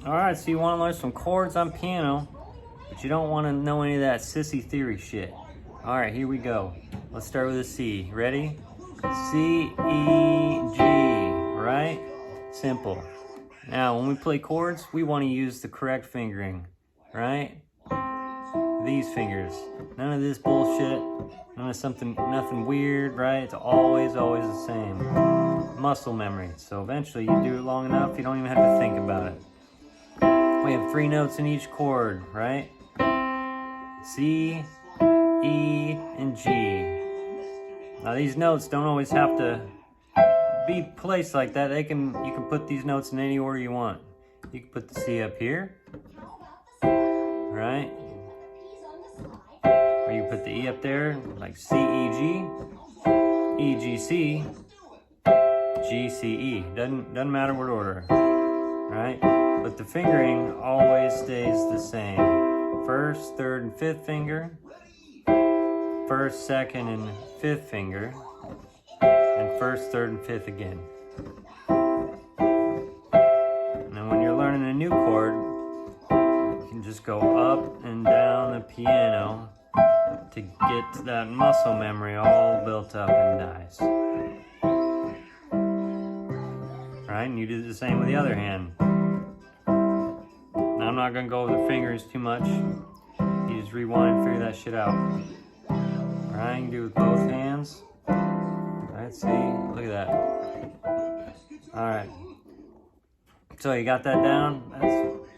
Alright, so you want to learn some chords on piano, but you don't want to know any of that sissy theory shit. Alright, here we go. Let's start with a C. Ready? C, E, G, right? Simple. Now, when we play chords, we want to use the correct fingering, right? These fingers. None of this bullshit. None of nothing weird, right? It's always the same. Muscle memory. So eventually you do it long enough, you don't even have to think about it. We have 3 notes in each chord, right? C, E, and G. Now these notes don't always have to be placed like that. You can put these notes in any order you want. You can put the C up here, right? Or you put the E up there, like C, E, G, E, G, C, G, C, E. Doesn't matter what order, right? But the fingering always stays the same. First, third, and fifth finger. First, second, and fifth finger. And first, third, and fifth again. And then when you're learning a new chord, you can just go up and down the piano to get that muscle memory all built up and nice. Right, and you do the same with the other hand. Now I'm not gonna go over the fingers too much. You just rewind, figure that shit out. Alright, you can do it with both hands. Alright, see, look at that. Alright. So you got that down? That's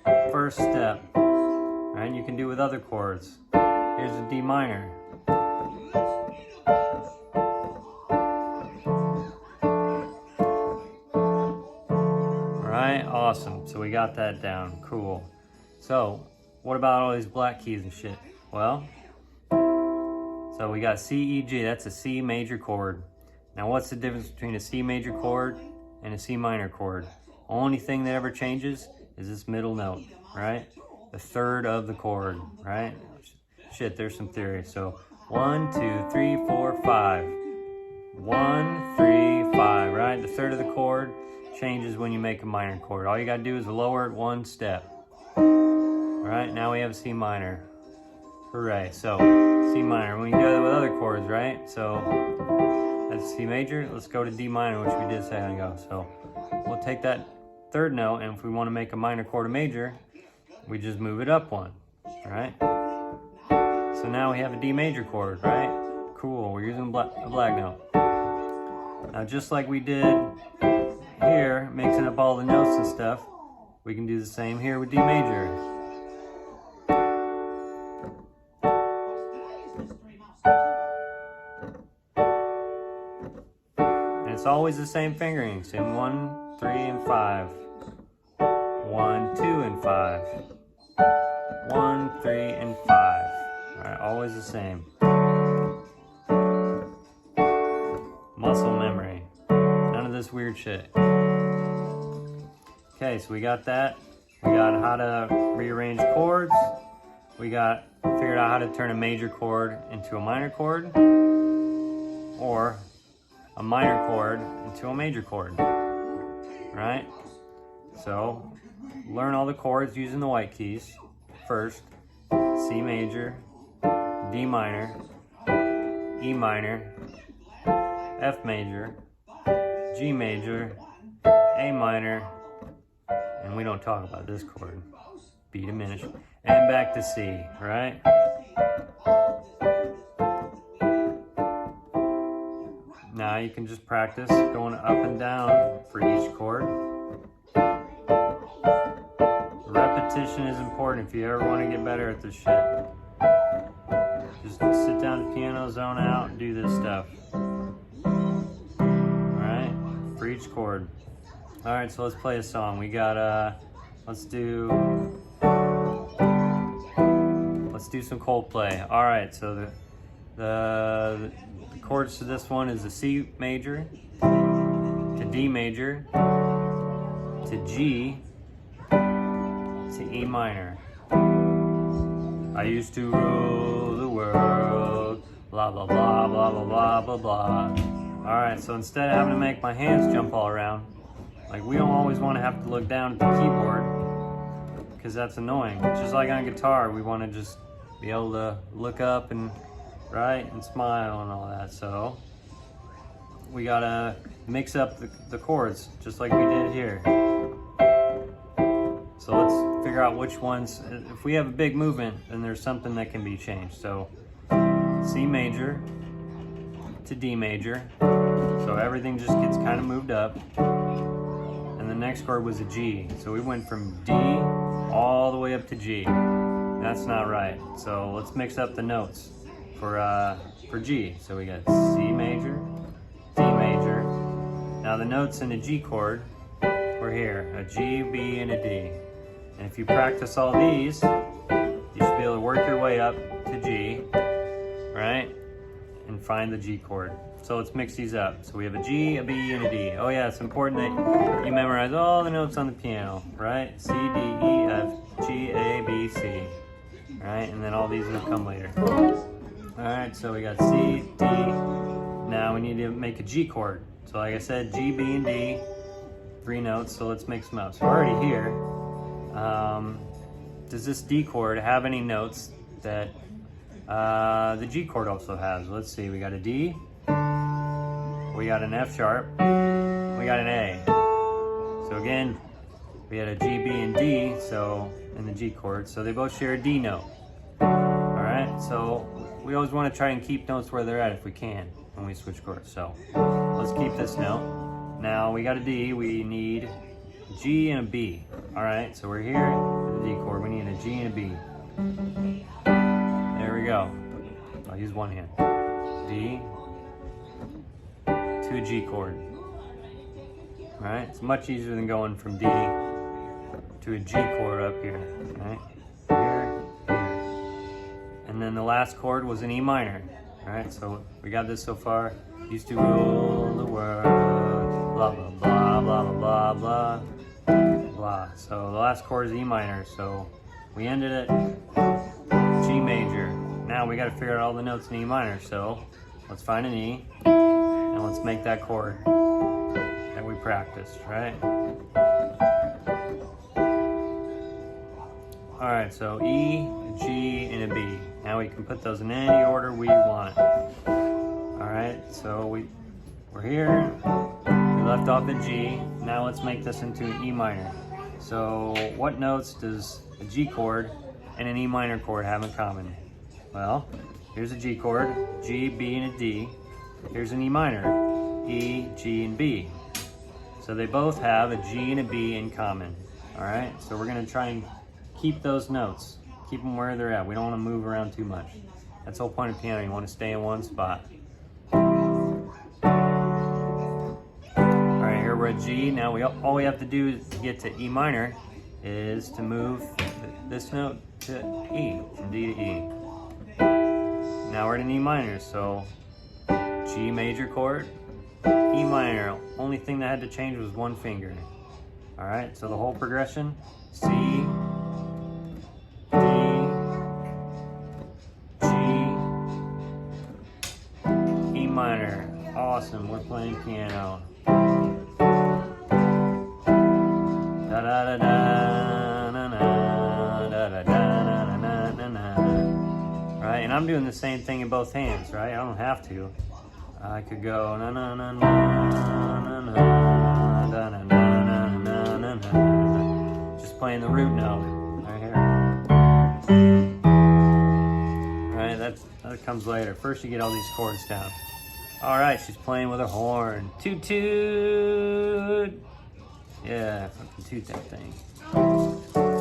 the first step. Alright, you can do it with other chords. Here's a D minor. Alright, awesome. So we got that down. Cool. So, what about all these black keys and shit? Well, so we got C, E, G. That's a C major chord. Now what's the difference between a C major chord and a C minor chord? Only thing that ever changes is this middle note, right? The third of the chord, right? Shit, there's some theory. So 1, 2, 3, 4, 5. 1, 3, 5, right? The third of the chord changes when you make a minor chord. All you gotta do is lower it 1 step. Alright, now we have C minor. Hooray. So C minor. We can do that with other chords, right? So that's C major. Let's go to D minor, which we did a second ago. So we'll take that third note, and if we want to make a minor chord a major, we just move it up 1. Right? So now we have a D major chord, right? Cool. We're using a black note. Now just like we did here, mixing up all the notes and stuff, we can do the same here with D major. And it's always the same fingering. Same 1, 3, and 5. 1, 2, and 5. 1, 3, and 5. Alright, always the same. Muscle memory. None of this weird shit. Okay, so we got that. We got how to rearrange chords. We got figured out how to turn a major chord into a minor chord, or a minor chord into a major chord. Right? So, learn all the chords using the white keys. First, C major, D minor, E minor, F major, G major, A minor, and we don't talk about this chord, B diminished, and back to C, right? Now you can just practice going up and down for each chord. Repetition is important if you ever want to get better at this shit. Just sit down at the piano, zone out, and do this stuff. Alright, for each chord. Alright, so let's play a song. We got, let's do some Coldplay. Alright, so the chords to this one is a C major, to D major, to G, to E minor. I used to rule the world, blah, blah, blah, blah, blah, blah, blah, blah. Alright, so instead of having to make my hands jump all around, like we don't always want to have to look down at the keyboard, because that's annoying. Just like on guitar, we want to just be able to look up and and smile and all that. So we gotta mix up the chords just like we did here. So let's figure out which ones. If we have a big movement, then there's something that can be changed. So C major to D major. So everything just gets kind of moved up. And the next chord was a G. So we went from D all the way up to G. That's not right. So let's mix up the notes for G. So we got C major, D major. Now the notes in a G chord were here, a G, B, and a D. And if you practice all these, you should be able to work your way up to G, right? And find the G chord. So let's mix these up. So we have a G, a B, and a D. Oh yeah, it's important that you memorize all the notes on the piano, right? C, D, E, F, G, A, B, C. Right, and then all these will come later. All right, so we got C, D. Now we need to make a G chord. So like I said, G, B, and D, 3 notes, so let's mix them up. So we're already here. Does this D chord have any notes that the G chord also has? Let's see, we got a D, we got an F sharp, we got an A. So again, we had a G, B, and D, so in the G chord, so they both share a D note. All right, so we always want to try and keep notes where they're at if we can when we switch chords. So let's keep this note. Now we got a D, we need a G and a B. All right, so we're here with the D chord, we need a G and a B. There we go. I'll use one hand. D to a G chord. All right, it's much easier than going from D to a G chord up here, right? Here, here. And then the last chord was an E minor, right? So we got this so far. Used to rule the world, blah, blah, blah, blah, blah, blah, blah, blah. So the last chord is E minor, so we ended at G major. Now we got to figure out all the notes in E minor, so let's find an E, and let's make that chord that we practiced, right? All right, so E, G, and a B. Now we can put those in any order we want. All right, so we're here. We left off at G. Now let's make this into an E minor. So what notes does a G chord and an E minor chord have in common? Well, here's a G chord, G, B, and a D. Here's an E minor, E, G, and B. So they both have a G and a B in common. All right, so we're gonna try and keep those notes. Keep them where they're at. We don't want to move around too much. That's the whole point of piano. You want to stay in one spot. All right, here we're at G. Now all we have to do to get to E minor is to move this note to E, from D to E. Now we're at an E minor, so G major chord, E minor. Only thing that had to change was one finger. All right, so the whole progression, C, D, G, E minor. Awesome, we're playing piano. Da da da da na na da da da na na na na. Right, and I'm doing the same thing in both hands, right? I don't have to. I could go na na na na na na da na na na na na. Just playing the root note right here. Right, that comes later. First you get all these chords down. All right, she's playing with her horn. Toot toot. Yeah, fucking toot that thing.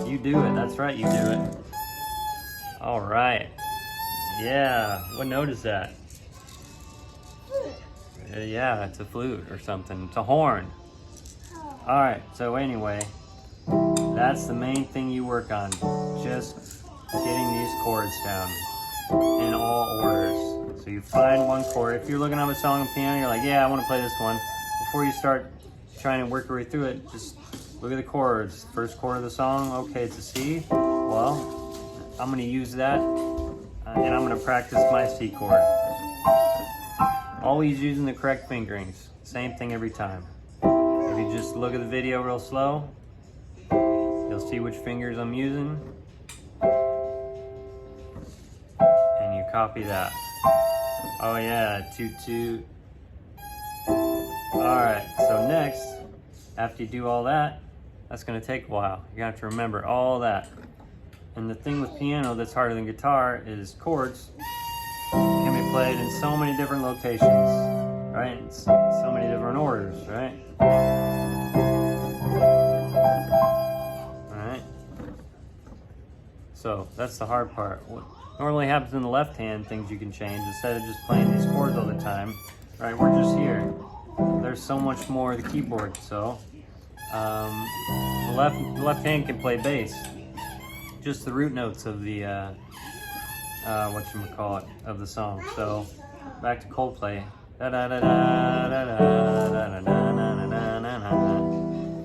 You do it. That's right, you do it. All right. Yeah. What note is that? Yeah, it's a flute or something. It's a horn. All right. So anyway, that's the main thing you work on. Just getting these chords down in all orders. So you find one chord. If you're looking at a song on piano, you're like, yeah, I want to play this one. Before you start trying to work your way through it, just look at the chords. First chord of the song, okay, it's a C. Well, I'm going to use that, and I'm going to practice my C chord. Always using the correct fingerings. Same thing every time. If you just look at the video real slow, You'll see which fingers I'm using. And you copy that. Oh yeah, toot toot. Alright, so next, after you do all that, that's gonna take a while. You're gonna have to remember all that. And the thing with piano that's harder than guitar is chords can be played in so many different locations, right? In so many different orders, right? Alright? So that's the hard part. What normally happens in the left hand, things you can change instead of just playing these chords all the time, right? We're just here. There's so much more of the keyboard, so the left hand can play bass, just the root notes of the whatchamacallit, of the song. So back to Coldplay.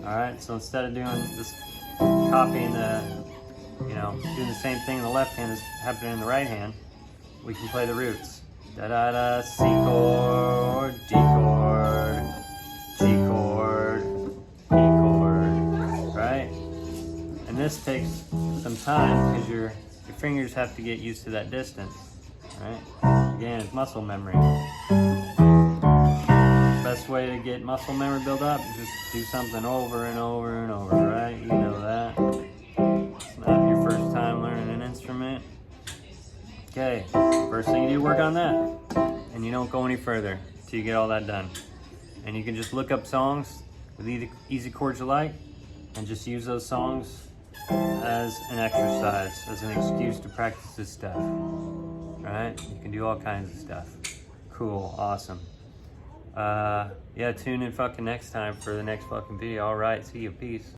Alright, so instead of doing this, copying the, doing the same thing in the left hand is happening in the right hand, we can play the roots. Da da da, C chord, D chord, G chord, E chord, right? And this takes some time because your fingers have to get used to that distance, right? Again, it's muscle memory. Best way to get muscle memory built up is just do something over and over and over, right? You know that. It's not your first time learning an instrument. Okay, first thing you do, work on that. And you don't go any further till you get all that done. And you can just look up songs with easy chords you like and just use those songs as an exercise, as an excuse to practice this stuff. Right? You can do all kinds of stuff. Cool, awesome. Yeah, tune in fucking next time for the next fucking video. Alright, see you, peace.